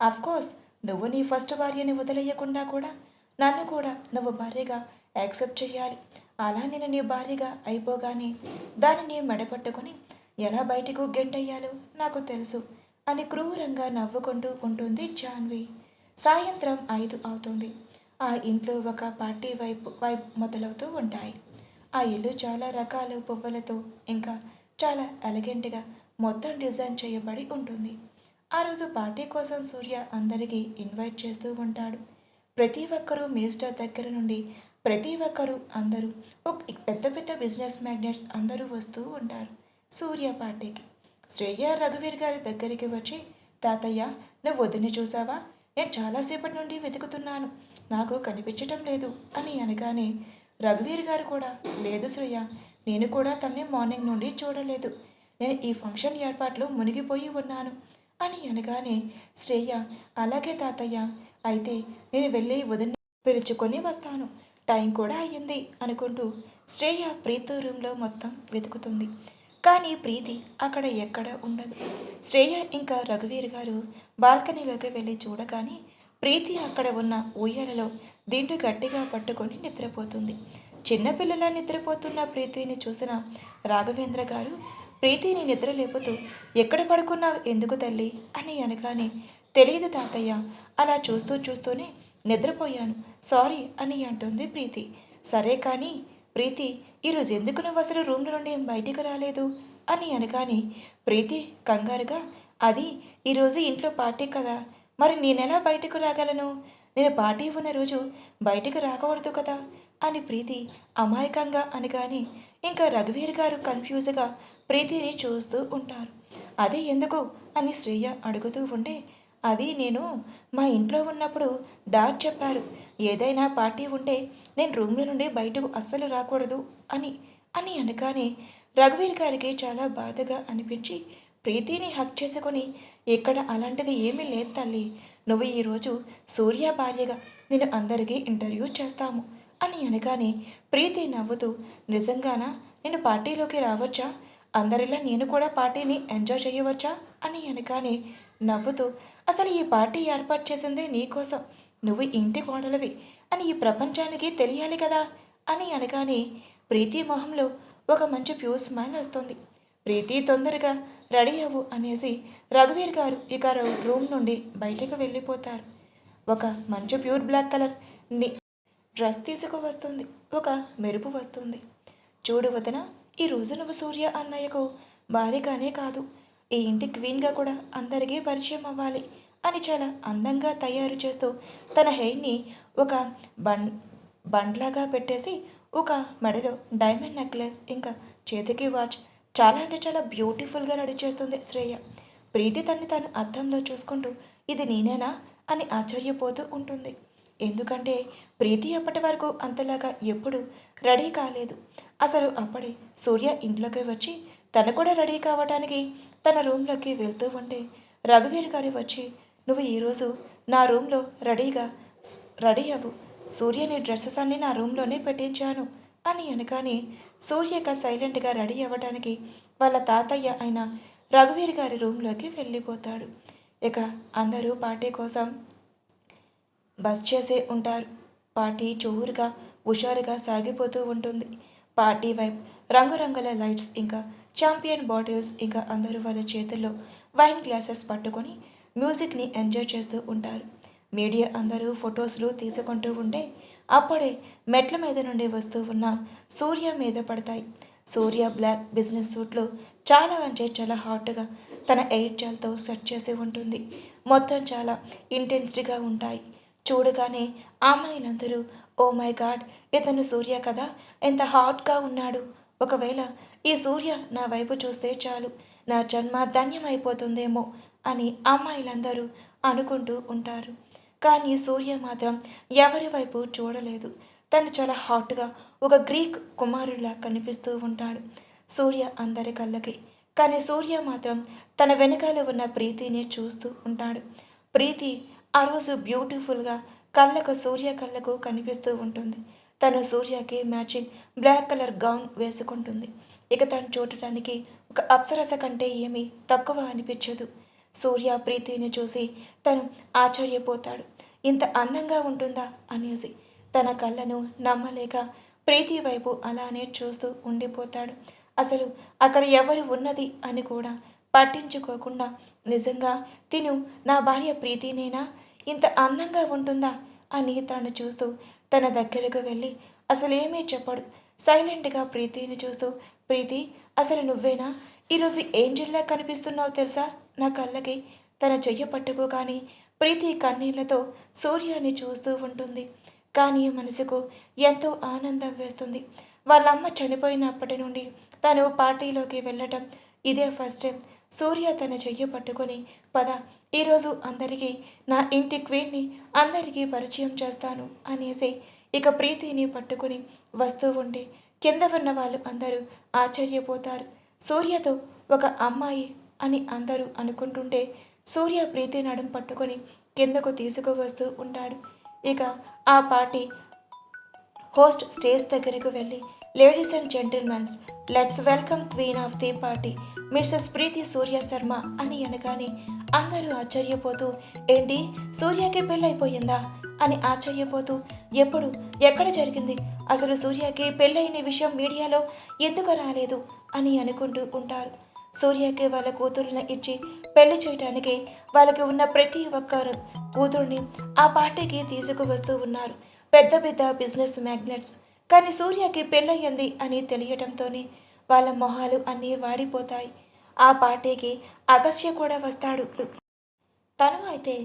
అఫ్కోర్స్ నువ్వు నీ ఫస్ట్ భార్యని వదిలేయకుండా కూడా నన్ను కూడా నువ్వు భార్యగా యాక్సెప్ట్ చెయ్యాలి. అలా నేను నీ భార్యగా అయిపోగానే దానిని మెడపట్టుకొని ఎలా బయటకు గెంటయ్యాలో నాకు తెలుసు అని క్రూరంగా నవ్వుకుంటూ ఉంటుంది జాన్వి. సాయంత్రం 5 అవుతుంది. ఆ ఇంట్లో ఒక పార్టీ వైబ్ మొదలవుతూ ఉంటాయి. ఆ ఇల్లు చాలా రకాల పువ్వులతో ఇంకా చాలా ఎలిగెంట్గా మొత్తం డిజైన్ చేయబడి ఉంటుంది. ఆ రోజు పార్టీ కోసం సూర్య అందరికీ ఇన్వైట్ చేస్తూ ఉంటాడు. ప్రతి ఒక్కరూ మినిస్టర్ దగ్గర నుండి ప్రతి ఒక్కరూ అందరూ పెద్ద పెద్ద బిజినెస్ మ్యాగ్నెట్స్ అందరూ వస్తూ ఉంటారు సూర్య పార్టీకి. శ్రేయ రఘువీర్ గారి దగ్గరికి వచ్చి, తాతయ్య, నువ్వు వదిని చూసావా? నేను చాలాసేపటి నుండి వెతుకుతున్నాను, నాకు కనిపించటం లేదు అని అనగానే రఘువీర్ గారు కూడా, లేదు శ్రేయ, నేను కూడా తన్ని మార్నింగ్ నుండి చూడలేదు. నేను ఈ ఫంక్షన్ ఏర్పాట్లు మునిగిపోయి ఉన్నాను అని అనగానే శ్రేయ, అలాగే తాతయ్య, అయితే నేను వెళ్ళి వదిన పిలుచుకొని వస్తాను, టైం కూడా అయ్యింది అనుకుంటూ శ్రేయ ప్రీతి రూమ్లో మొత్తం వెతుకుతుంది. కానీ ప్రీతి అక్కడ ఎక్కడ ఉండదు. శ్రేయ ఇంకా రఘువీర్ గారు బాల్కనీలోకి వెళ్ళి చూడగానే ప్రీతి అక్కడ ఉన్న ఉయ్యాలలో దిండు గట్టిగా పట్టుకొని నిద్రపోతుంది. చిన్నపిల్లల నిద్రపోతున్న ప్రీతిని చూసిన రాఘవేంద్ర గారు ప్రీతిని నిద్ర లేపుతూ, ఎక్కడ పడుకున్నావు ఎందుకు తల్లి అని అనగానే, తెలియదు తాతయ్య, అలా చూస్తూ చూస్తూనే నిద్రపోయాను, సారీ అని అంటుంది ప్రీతి. సరే కానీ ప్రీతి, ఈరోజు ఎందుకు నువ్వు అసలు రూమ్ నుండి బయటికి రాలేదు అని అనగానే ప్రీతి కంగారుగా, అది ఈరోజు ఇంట్లో పార్టీ కదా, మరి నేనెలా బయటకు రాగలను, నేను పార్టీ ఉన్న రోజు బయటకు రాకూడదు కదా అని ప్రీతి అమాయకంగా అనగానే ఇంకా రఘువీర్ గారు కన్ఫ్యూజ్గా ప్రీతిని చూస్తూ ఉంటారు. అదే ఎందుకు అని శ్రేయ అడుగుతూ ఉంటే, అది నేను మా ఇంట్లో ఉన్నప్పుడు డాడ్ చెప్పారు, ఏదైనా పార్టీ ఉంటే నేను రూమ్లో నుండి బయటకు అస్సలు రాకూడదు అని అని అనగానే రఘువీర్ గారికి చాలా బాధగా అనిపించి ప్రీతిని హక్ చేసుకొని, ఇక్కడ అలాంటిది ఏమీ లేదు తల్లి, నువ్వు ఈరోజు సూర్య భార్యగా నేను అందరికీ ఇంటర్వ్యూ చేస్తాము అని అనగానే ప్రీతి నవ్వుతూ, నిజంగానా, నేను పార్టీలోకి రావచ్చా, అందరిలా నేను కూడా పార్టీని ఎంజాయ్ చేయవచ్చా అని అనగానే నవ్వుతూ, అసలు ఈ పార్టీ ఏర్పాటు చేసిందే నీకోసం, నువ్వు ఇంటి కోడలివి అని ఈ ప్రపంచానికి తెలియాలి కదా అని అనగానే ప్రీతి మొహంలో ఒక మంచి ప్యూర్ స్మైల్ వస్తుంది. ప్రీతి తొందరగా రెడీ అవ్వు అనేసి రఘువీర్ గారు ఇక రూమ్ నుండి బయటకు వెళ్ళిపోతారు. ఒక మంచి ప్యూర్ బ్లాక్ కలర్ డ్రెస్ తీసుకు వస్తుంది. ఒక మెరుపు వస్తుంది. చూడు వదిన, ఈరోజు నువ్వు సూర్య అన్నయ్యకు భారీగానే కాదు, ఈ ఇంటి క్వీన్గా కూడా అందరికీ పరిచయం అవ్వాలి అని చాలా అందంగా తయారు చేస్తూ తన హెయిర్ని ఒక బండ్లాగా పెట్టేసి ఒక మెడలో డైమండ్ నెక్లెస్ ఇంకా చేతికి వాచ్ చాలా అంటే చాలా బ్యూటిఫుల్గా రెడీ చేస్తుంది శ్రేయ. ప్రీతి తన్ని తాను అద్దంలో చూసుకుంటూ, ఇది నేనేనా అని ఆశ్చర్యపోతూ ఉంటుంది. ఎందుకంటే ప్రీతి అప్పటి వరకు అంతలాగా ఎప్పుడు రెడీ కాలేదు. అసలు అప్పుడే సూర్య ఇంట్లోకి వచ్చి తను కూడా రెడీ కావడానికి తన రూమ్లోకి వెళ్తూ ఉంటే రఘువీర్ గారు వచ్చి, నువ్వు ఈరోజు నా రూమ్లో రెడీ అవ్వు, సూర్యని డ్రెస్సెస్ అన్నీ నా రూమ్లోనే పెట్టించాను అని అనగానే సూర్యక సైలెంట్గా రెడీ అవ్వడానికి వాళ్ళ తాతయ్య అయిన రఘువీర్ గారి రూమ్లోకి వెళ్ళిపోతాడు. ఇక అందరూ పార్టీ కోసం బస్ చేసే ఉంటారు. పార్టీ జోరుగా హుషారుగా సాగిపోతూ ఉంటుంది. పార్టీ వైపు రంగురంగుల లైట్స్ ఇంకా ఛాంపియన్ బాటిల్స్ ఇంకా అందరూ వాళ్ళ చేతుల్లో వైన్ గ్లాసెస్ పట్టుకొని మ్యూజిక్ని ఎంజాయ్ చేస్తూ ఉంటారు. మీడియా అందరూ ఫొటోస్లు తీసుకుంటూ ఉంటే అప్పుడే మెట్ల మీద నుండి వస్తూ ఉన్న సూర్య మీద పడతాయి. సూర్య బ్లాక్ బిజినెస్ సూట్లో చాలా అంటే చాలా హాట్గా తన ఎయిర్ జెల్తో సెట్ చేసి ఉంటుంది. మొత్తం చాలా ఇంటెన్స్డ్గా ఉంటాయి. చూడగానే అమ్మాయిలందరూ, ఓ మై గాడ్, ఇతను సూర్య కదా, ఎంత హాట్గా ఉన్నాడు, ఒకవేళ ఈ సూర్య నా వైపు చూస్తే చాలు, నా జన్మ ధన్యమైపోతుందేమో అని అమ్మాయిలందరూ అనుకుంటూ ఉంటారు. కానీ సూర్య మాత్రం ఎవరి వైపు చూడలేదు. తను చాలా హాట్గా ఒక గ్రీక్ కుమారుడిలా కనిపిస్తూ ఉంటాడు సూర్య అందరి కళ్ళకి. కానీ సూర్య మాత్రం తన వెనకాల ఉన్న ప్రీతిని చూస్తూ ఉంటాడు. ప్రీతి ఆ రోజు బ్యూటిఫుల్గా సూర్య కళ్ళకు కనిపిస్తూ ఉంటుంది. తను సూర్యకి మ్యాచింగ్ బ్లాక్ కలర్ గౌన్ వేసుకుంటుంది. ఇక తను చూడటానికి ఒక అప్సరస కంటే ఏమీ తక్కువ అనిపించదు. సూర్య ప్రీతిని చూసి తను ఆశ్చర్యపోతాడు. ఇంత అందంగా ఉంటుందా అనేసి తన కళ్ళను నమ్మలేక ప్రీతి వైపు అలానే చూస్తూ ఉండిపోతాడు. అసలు అక్కడ ఎవరు ఉన్నది అని కూడా పట్టించుకోకుండా, నిజంగా తిను నా భార్య ప్రీతినేనా, ఇంత అందంగా ఉంటుందా అని తను చూస్తూ తన దగ్గరకు వెళ్ళి అసలేమీ చెప్పడు. సైలెంట్గా ప్రీతిని చూస్తూ, ప్రీతి, అసలు నువ్వేనా, ఈరోజు ఏంజిల్లా కనిపిస్తున్నావు తెలుసా నా కళ్ళకి, తన చెయ్యి పట్టుకోగానే ప్రీతి కన్నీళ్లతో సూర్యాన్ని చూస్తూ ఉంటుంది. కానీ మనసుకు ఎంతో ఆనందం వేస్తుంది. వాళ్ళమ్మ చనిపోయినప్పటి నుండి తను పార్టీలోకి వెళ్ళటం ఇదే ఫస్ట్ టైం. సూర్య తన చెయ్యి పట్టుకొని, పద, ఈరోజు అందరికీ నా ఇంటి క్వీన్ని అందరికీ పరిచయం చేస్తాను అనేసి ఇక ప్రీతిని పట్టుకుని వస్తూ ఉంటే కింద ఉన్న వాళ్ళు అందరూ ఆశ్చర్యపోతారు. సూర్యతో ఒక అమ్మాయి అని అందరూ అనుకుంటుంటే సూర్య ప్రీతి నడుం పట్టుకొని కిందకు తీసుకువస్తూ ఉంటాడు. ఇక ఆ పార్టీ హోస్ట్ స్టేజ్ దగ్గరకు వెళ్ళి ladies and gentlemens, let's welcome queen of the party Mrs Preeti Surya Sharma అని అనగానే అందరూ ఆశ్చర్యపోతూ, ఏంటి సూర్యకి పెళ్ళైపోయిందా అని ఆశ్చర్యపోతూ, ఎప్పుడు ఎక్కడ జరిగింది, అసలు సూర్యకి పెళ్ళైన విషయం మీడియాలో ఎందుకు రాలేదు అని అనుకుంటూ ఉంటారు. సూర్యకి వాళ్ళ కూతురుని ఇచ్చి పెళ్లి చేయడానికి వాళ్ళకి ఉన్న ప్రతి ఒక్కరు కూతుర్ని ఆ పార్టీకి తీసుకువస్తూ ఉన్నారు, పెద్ద పెద్ద బిజినెస్ మ్యాగ్నెట్స్. కానీ సూర్యకి పెళ్ళయ్యింది అని తెలియటంతోనే వాళ్ళ మొహాలు అన్నీ వాడిపోతాయి. ఆ పార్టీకి అగస్త్య కూడా వస్తాడు. తను అయితే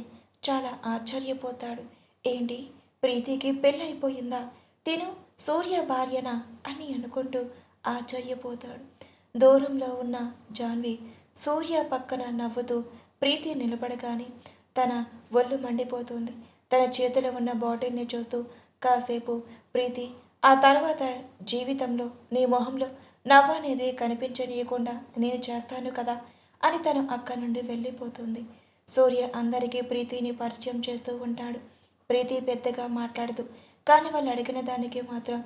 చాలా ఆశ్చర్యపోతాడు. ఏంటి ప్రీతికి పెళ్ళైపోయిందా, తిను సూర్య భార్యనా అని అనుకుంటూ ఆశ్చర్యపోతాడు. దూరంలో ఉన్న జాన్వి సూర్య పక్కన నవ్వుతూ ప్రీతి నిలబడగానే తన ఒళ్ళు మండిపోతుంది. తన చేతిలో ఉన్న బాటిల్ని చూస్తూ కాసేపు, ప్రీతి ఆ తర్వాత జీవితంలో నీ మొహంలో నవ్వనేది కనిపించనీయకుండా నేను చేస్తాను కదా అని తను అక్కడి నుండి వెళ్ళిపోతుంది. సూర్య అందరికీ ప్రీతిని పరిచయం చేస్తూ ఉంటాడు. ప్రీతి పెద్దగా మాట్లాడదు, కానీ వాళ్ళు అడిగిన దానికి మాత్రం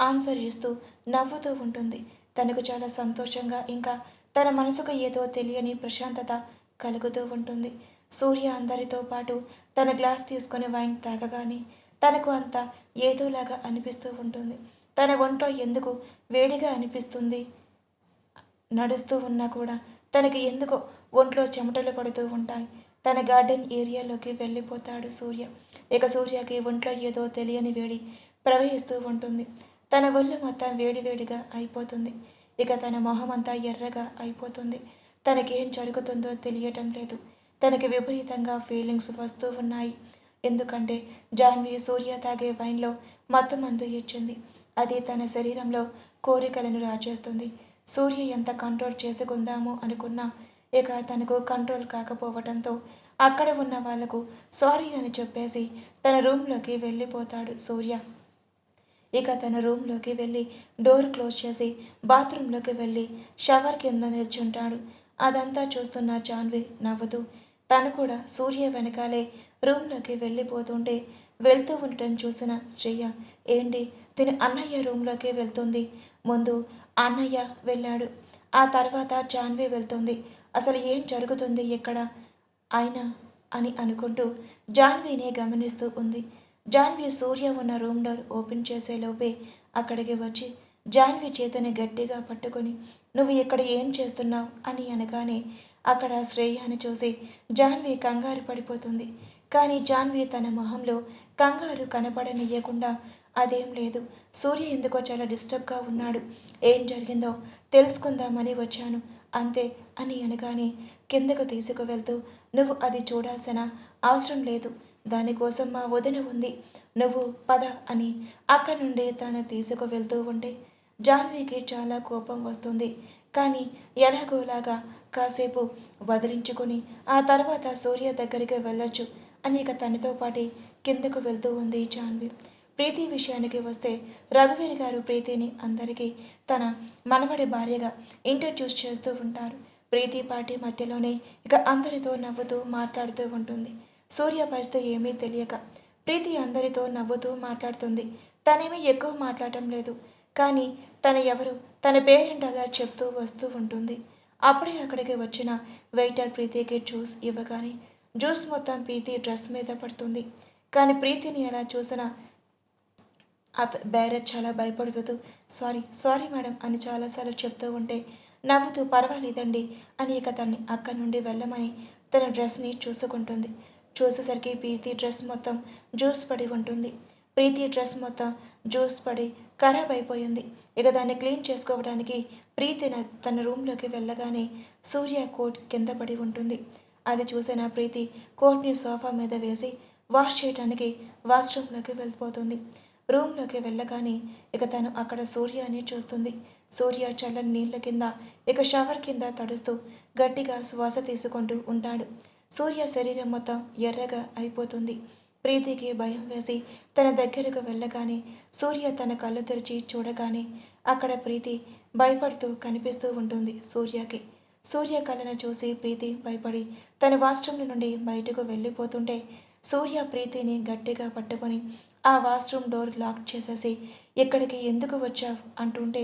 ఆన్సర్ ఇస్తూ నవ్వుతూ ఉంటుంది. తనకు చాలా సంతోషంగా, ఇంకా తన మనసుకు ఏదో తెలియని ప్రశాంతత కలుగుతూ ఉంటుంది. సూర్య అందరితో పాటు తన గ్లాస్ తీసుకొని వైన్ తాగగానే తనకు అంత ఏదోలాగా అనిపిస్తూ ఉంటుంది. తన ఒంట్లో ఎందుకు వేడిగా అనిపిస్తుంది, నడుస్తూ ఉన్నా కూడా తనకి ఎందుకో ఒంట్లో చెమటలు పడుతూ ఉంటాయి. తన గార్డెన్ ఏరియాలోకి వెళ్ళిపోతాడు సూర్య. ఇక సూర్యకి ఒంట్లో ఏదో తెలియని వేడి ప్రవహిస్తూ ఉంటుంది. తన ఒళ్ళు మొత్తం వేడివేడిగా అయిపోతుంది. ఇక తన మొహం అంతా ఎర్రగా అయిపోతుంది. తనకేం జరుగుతుందో తెలియటం లేదు. తనకి విపరీతంగా ఫీలింగ్స్ వస్తూ ఉన్నాయి. ఎందుకంటే జాన్వి సూర్య తాగే వైన్లో మత్తు మందు ఇచ్చింది. అది తన శరీరంలో కోరికలను రాచేస్తుంది. సూర్య ఎంత కంట్రోల్ చేసుకుందాము అనుకున్నా ఇక తనకు కంట్రోల్ కాకపోవడంతో అక్కడ ఉన్న వాళ్లకు సారీ అని చెప్పేసి తన రూమ్లోకి వెళ్ళిపోతాడు సూర్య. ఇక తన రూమ్లోకి వెళ్ళి డోర్ క్లోజ్ చేసి బాత్రూంలోకి వెళ్ళి షవర్ కింద నిల్చుంటాడు. అదంతా చూస్తున్న జాన్వి నవ్వుతూ తను కూడా సూర్య వెనకాలే రూమ్లోకి వెళ్ళిపోతుంటే వెళ్తూ ఉండటం చూసిన శ్రేయ, ఏంటి తిని అన్నయ్య రూమ్లోకి వెళ్తుంది, ముందు అన్నయ్య వెళ్ళాడు, ఆ తర్వాత జాన్వి వెళ్తుంది, అసలు ఏం జరుగుతుంది ఇక్కడ అయినా అని అనుకుంటూ జాన్వీనే గమనిస్తూ ఉంది. జాన్వి సూర్య ఉన్న రూమ్ డోర్ ఓపెన్ చేసేలోపే అక్కడికి వచ్చి జాన్వి చేతిని గట్టిగా పట్టుకొని, నువ్వు ఇక్కడ ఏం చేస్తున్నావు అని అనగానే అక్కడ శ్రేయాని చూసి జాన్వి కంగారు పడిపోతుంది. కానీ జాన్వి తన మొహంలో కంగారు కనపడనియ్యకుండా, అదేం లేదు, సూర్య ఎందుకో చాలా డిస్టర్బ్గా ఉన్నాడు, ఏం జరిగిందో తెలుసుకుందామని వచ్చాను అంతే అని అనగానే కిందకు తీసుకువెళ్తూ, నువ్వు అది చూడాల్సిన అవసరం లేదు, దానికోసం మా వదిన ఉంది, నువ్వు పద అని అక్కడి నుండి తనను తీసుకువెళ్తూ ఉంటే జాన్వికి చాలా కోపం వస్తుంది. కానీ ఎలాగోలాగా కాసేపు వదిలించుకొని ఆ తర్వాత సూర్య దగ్గరికి వెళ్ళొచ్చు అని ఇక తనతో పాటు కిందకు వెళ్తూ ఉంది జాన్వి. ప్రీతి విషయానికి వస్తే రఘువీర్ గారు ప్రీతిని అందరికీ తన మనవడి భార్యగా ఇంట్రడ్యూస్ చేస్తూ ఉంటారు. ప్రీతి పార్టీ మధ్యలోనే ఇక అందరితో నవ్వుతూ మాట్లాడుతూ ఉంటుంది. సూర్య పరిస్థితి ఏమీ తెలియక ప్రీతి అందరితో నవ్వుతూ మాట్లాడుతుంది. తనేమీ ఎక్కువ మాట్లాడటం లేదు, కానీ తన ఎవరు తన పేరెంట్ అలా చెప్తూ వస్తూ ఉంటుంది. అప్పుడే అక్కడికి వచ్చిన వెయిటర్ ప్రీతికి జ్యూస్ ఇవ్వగానే జ్యూస్ మొత్తం ప్రీతి డ్రెస్ మీద పడుతుంది. కానీ ప్రీతిని ఎలా చూసినా బేరర్ చాలా భయపడిపోతూ సారీ మేడం అని చాలాసార్లు చెప్తూ ఉంటే నవ్వుతూ పర్వాలేదండి అని ఇక తన్ని అక్కడి నుండి వెళ్ళమని తన డ్రెస్ని చూసుకుంటుంది. చూసేసరికి ప్రీతి డ్రెస్ మొత్తం జ్యూస్ పడి ఉంటుంది. ప్రీతి డ్రెస్ మొత్తం జ్యూస్ పడి ఖరాబ్ అయిపోయింది. ఇక దాన్ని క్లీన్ చేసుకోవడానికి ప్రీతి తన రూమ్లోకి వెళ్ళగానే సూర్య కోట్ కింద పడి ఉంటుంది. అది చూసిన ప్రీతి కోట్ని సోఫా మీద వేసి వాష్ చేయడానికి వాష్రూమ్లోకి వెళ్ళిపోతుంది. రూమ్లోకి వెళ్ళగానే ఇక తను అక్కడ సూర్యని చూస్తుంది. సూర్య చల్లని నీళ్ళ కింద ఇక షవర్ కింద తడుస్తూ గట్టిగా శ్వాస తీసుకుంటూ ఉంటాడు. సూర్య శరీరం మొత్తం ఎర్రగా అయిపోతుంది. ప్రీతికి భయం వేసి తన దగ్గరకు వెళ్ళగానే సూర్య తన కళ్ళు తెరిచి చూడగానే అక్కడ ప్రీతి భయపడుతూ కనిపిస్తూ ఉంటుంది సూర్యకి. సూర్య కళ్ళను చూసి ప్రీతి భయపడి తన వాష్రూమ్ నుండి బయటకు వెళ్ళిపోతుంటే సూర్య ప్రీతిని గట్టిగా పట్టుకొని ఆ వాష్రూమ్ డోర్ లాక్ చేసేసి ఇక్కడికి ఎందుకు వచ్చావు అంటుంటే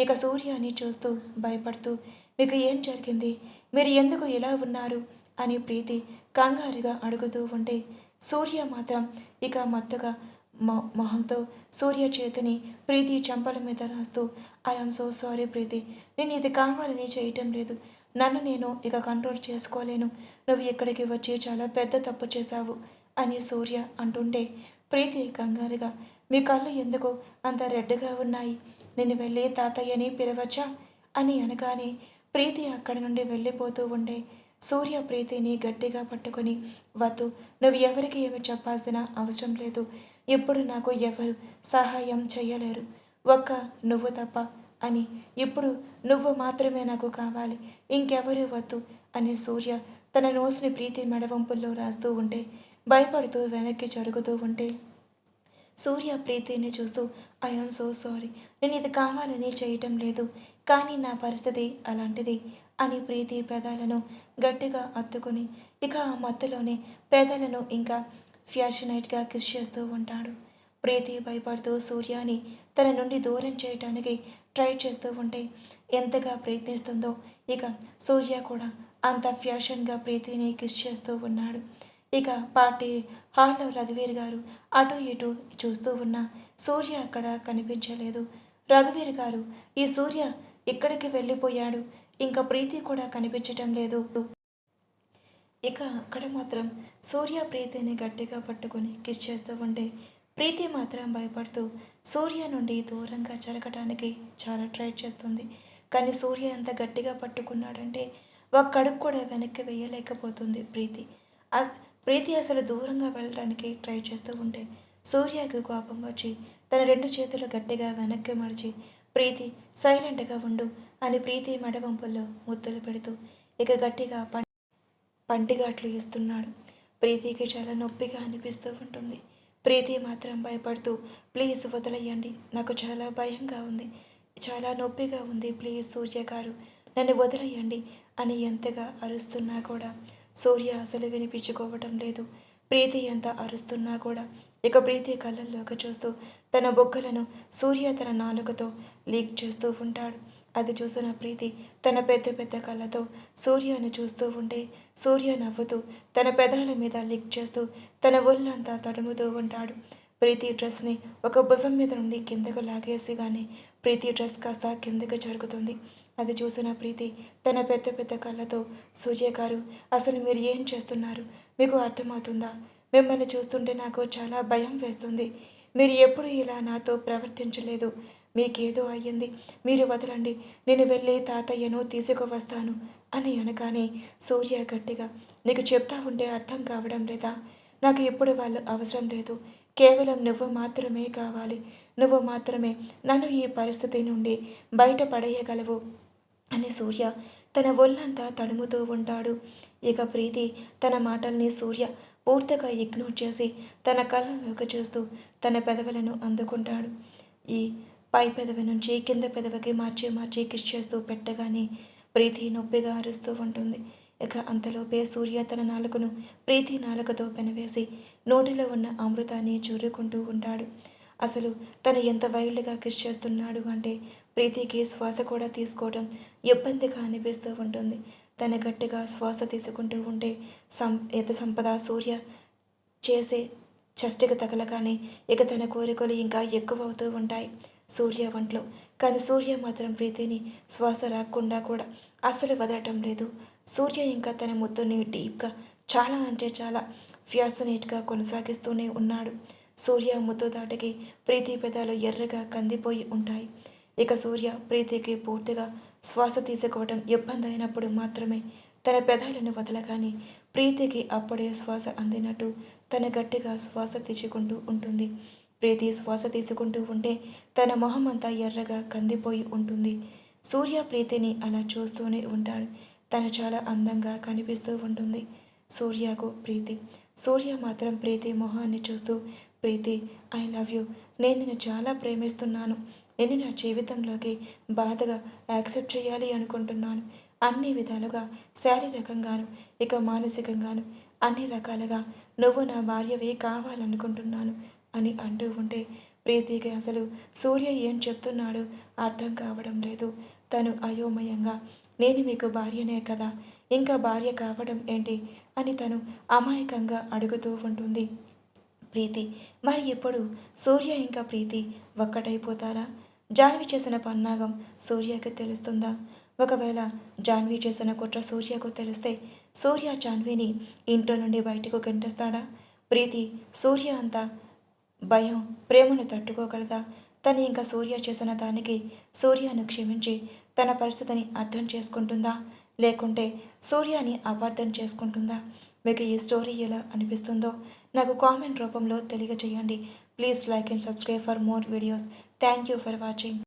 ఇక సూర్యని చూస్తూ భయపడుతూ మీకు ఏం జరిగింది, మీరు ఎందుకు ఇలా ఉన్నారు అని ప్రీతి కంగారుగా అడుగుతూ ఉంటే సూర్య మాత్రం ఇక మత్తుగా మొహంతో సూర్య చేతిని ప్రీతి చెంపల మీద రాస్తూ ఐఎమ్ సో సారీ ప్రీతి, నేను ఇది కావాలని చేయటం లేదు, నన్ను నేను ఇక కంట్రోల్ చేసుకోలేను, నువ్వు ఇక్కడికి వచ్చి చాలా పెద్ద తప్పు చేశావు అని సూర్య అంటుంటే ప్రీతి కంగారుగా మీ కళ్ళు ఎందుకు అంత రెడ్గా ఉన్నాయి, నేను వెళ్ళి తాతయ్యని పిలవచ్చా అని అనగానే ప్రీతి అక్కడి నుండి వెళ్ళిపోతూ ఉండే సూర్య ప్రీతిని గట్టిగా పట్టుకొని వద్దు, నువ్వు ఎవరికి ఏమి చెప్పాల్సిన అవసరం లేదు, ఇప్పుడు నాకు ఎవరు సహాయం చేయలేరు, ఒక్క నువ్వు తప్ప అని, ఇప్పుడు నువ్వు మాత్రమే నాకు కావాలి, ఇంకెవరూ వద్దు అని సూర్య తన నోస్ని ప్రీతి మెడవంపుల్లో రాస్తూ ఉంటే భయపడుతూ వెనక్కి జరుగుతూ ఉంటే సూర్య ప్రీతిని చూస్తూ ఐఎమ్ సో సారీ, నేను ఇది కావాలని చేయటం లేదు, కానీ నా పరిస్థితి అలాంటిది అని ప్రీతి పెదాలను గట్టిగా అత్తుకొని ఇక ఆ మత్తులోనే పెదాలను ఇంకా ఫ్యాషనేట్గా కిస్ చేస్తూ ఉంటాడు. ప్రీతి భయపడుతూ సూర్యాని తన నుండి దూరం చేయటానికి ట్రై చేస్తూ ఉంటే ఎంతగా ప్రయత్నిస్తుందో ఇక సూర్య కూడా అంత ఫ్యాషన్గా ప్రీతిని కిస్ చేస్తూ ఉన్నాడు. ఇక పార్టీ హాల్లో రఘువీర్ గారు అటు ఇటు చూస్తూ ఉన్న సూర్య అక్కడ కనిపించలేదు. రఘువీర్ గారు ఈ సూర్య ఇక్కడికి వెళ్ళిపోయాడు, ఇంకా ప్రీతి కూడా కనిపించటం లేదు. ఇక అక్కడ మాత్రం సూర్య ప్రీతిని గట్టిగా పట్టుకొని కిస్ చేస్తూ ఉంటే ప్రీతి మాత్రం భయపడుతూ సూర్య నుండి దూరంగా జరగటానికి చాలా ట్రై చేస్తుంది. కానీ సూర్య ఎంత గట్టిగా పట్టుకున్నాడంటే ఒక్కడుగు కూడా వెనక్కి వేయలేకపోతుంది ప్రీతి. ప్రీతి అసలు దూరంగా వెళ్ళడానికి ట్రై చేస్తూ ఉంటే సూర్యకి కోపం వచ్చి తన 2 చేతులు గట్టిగా వెనక్కి మడిచి ప్రీతి సైలెంట్గా ఉండు అని ప్రీతి మెడవంపుల్లో ముద్దులు పెడుతూ ఇక గట్టిగా పంటిగాట్లు ఇస్తున్నాడు. ప్రీతికి చాలా నొప్పిగా అనిపిస్తూ ఉంటుంది. ప్రీతి మాత్రం భయపడుతూ ప్లీజ్ వదిలేయండి, నాకు చాలా భయంగా ఉంది, చాలా నొప్పిగా ఉంది, ప్లీజ్ సూర్య గారు నన్ను వదిలేయండి అని ఎంతగా అరుస్తున్నా కూడా సూర్య అసలు వినిపించుకోవటం లేదు. ప్రీతి ఎంత అరుస్తున్నా కూడా ఇక ప్రీతి కళ్ళల్లోకి చూస్తూ తన బొగ్గలను సూర్య తన నాలుకతో లీక్ చేస్తూ ఉంటాడు. అది చూసిన ప్రీతి తన పెద్ద పెద్ద కళ్ళతో సూర్యను చూస్తూ ఉంటే సూర్య నవ్వుతూ తన పెదాల మీద లీక్ చేస్తూ తన ఒళ్ళంతా తడుముతూ ఉంటాడు. ప్రీతి డ్రెస్ని ఒక భుజం మీద నుండి కిందకు లాగేసి కానీ ప్రీతి డ్రెస్ కాస్త కిందకు జరుగుతుంది. అది చూసిన ప్రీతి తన పెద్ద పెద్ద కళ్ళతో సూర్య గారు అసలు మీరు ఏం చేస్తున్నారు, మీకు అర్థమవుతుందా, మిమ్మల్ని చూస్తుంటే నాకు చాలా భయం వేస్తుంది, మీరు ఎప్పుడు ఇలా నాతో ప్రవర్తించలేదు, మీకేదో అయ్యింది, మీరు వదలండి, నేను వెళ్ళి తాతయ్యను తీసుకువస్తాను అని అనగానే సూర్య గట్టిగా నీకు చెప్తా ఉంటే అర్థం కావడం లేదా, నాకు ఇప్పుడు వాళ్ళు అవసరం లేదు, కేవలం నువ్వు మాత్రమే కావాలి, నువ్వు మాత్రమే నన్ను ఈ పరిస్థితి నుండి బయటపడేయగలవు అని సూర్య తన ఒళ్ళంతా తడుముతూ ఉంటాడు. ఇక ప్రీతి తన మాటల్ని సూర్య పూర్తిగా ఇగ్నోర్ చేసి తన కళ్ళలోకి చూస్తూ తన పెదవులను అందుకుంటాడు. ఈ పై పెదవి నుంచి కింద పెదవికి మార్చి మార్చి కిస్ చేస్తూ పెట్టగానే ప్రీతి నొప్పిగా అరుస్తూ ఉంటుంది. ఇక అంతలోపే సూర్య తన నాలుకను ప్రీతి నాలుకతో పెనవేసి నోటిలో ఉన్న అమృతాన్ని చూరుకుంటూ ఉంటాడు. అసలు తను ఎంత వైల్డ్గా కిస్ చేస్తున్నాడు అంటే ప్రీతికి శ్వాస కూడా తీసుకోవడం ఇబ్బందిగా అనిపిస్తూ ఉంటుంది. తన గట్టిగా శ్వాస తీసుకుంటూ ఉంటే సంపద సూర్య చేసే చెస్ట్కి తగలగానే ఇక తన కోరికలు ఇంకా ఎక్కువ అవుతూ ఉంటాయి సూర్య ఒంట్లో. కానీ సూర్య మాత్రం ప్రీతిని శ్వాస రాకుండా కూడా అస్సలు వదలటం లేదు. సూర్య ఇంకా తన ముద్దుని డీప్గా చాలా అంటే చాలా ఫ్యాసినేట్గా కొనసాగిస్తూనే ఉన్నాడు. సూర్య ముద్దు దాటికి ప్రీతి పెదాలు ఎర్రగా కందిపోయి ఉంటాయి. ఇక సూర్య ప్రీతికి పూర్తిగా శ్వాస తీసుకోవడం ఇబ్బంది అయినప్పుడు మాత్రమే తన పెదాలను వదలగానే ప్రీతికి అప్పుడే శ్వాస అందినట్టు తన గట్టిగా శ్వాస తీసుకుంటూ ఉంటుంది. ప్రీతి శ్వాస తీసుకుంటూ ఉంటే తన మొహం అంతా ఎర్రగా కందిపోయి ఉంటుంది. సూర్య ప్రీతిని అలా చూస్తూనే ఉంటాడు. తను చాలా అందంగా కనిపిస్తూ ఉంటుంది సూర్యకు ప్రీతి. సూర్య మాత్రం ప్రీతి మొహాన్ని చూస్తూ, ప్రీతి, ఐ లవ్ యూ. నేను నిన్ను చాలా ప్రేమిస్తున్నాను. నేను నా జీవితంలోకి బాధగా యాక్సెప్ట్ చేయాలి అనుకుంటున్నాను. అన్ని విధాలుగా, శారీరకంగాను, ఇక మానసికంగాను, అన్ని రకాలుగా నువ్వు నా భార్యవి కావాలనుకుంటున్నాను అని అంటూ ఉంటే ప్రీతికి అసలు సూర్య ఏం చెప్తున్నాడో అర్థం కావడం లేదు. తను అయోమయంగా, నేను మీకు భార్యనే కదా, ఇంకా భార్య కావడం ఏంటి అని తను అమాయకంగా అడుగుతూ ఉంటుంది. ప్రీతి, మరి ఇప్పుడు సూర్య ఇంకా ప్రీతి ఒక్కటైపోతారా? జాన్వి చేసిన పన్నాగం సూర్యకి తెలుస్తుందా? ఒకవేళ జాన్వి చేసిన కుట్ర సూర్యకు తెలిస్తే సూర్య జాన్విని ఇంట్లో నుండి బయటకు గెంటేస్తాడా? ప్రీతి సూర్య అంత భయం, ప్రేమను తట్టుకోగలదా? తను ఇంకా సూర్య చేసిన దానికి సూర్యను క్షమించి తన పరిస్థితిని అర్థం చేసుకుంటుందా? లేకుంటే సూర్యని అపార్థం చేసుకుంటుందా? మీకు ఈ స్టోరీ ఎలా అనిపిస్తుందో నాకు కామెంట్ రూపంలో తెలియజేయండి. Please like and subscribe for more videos. Thank you for watching.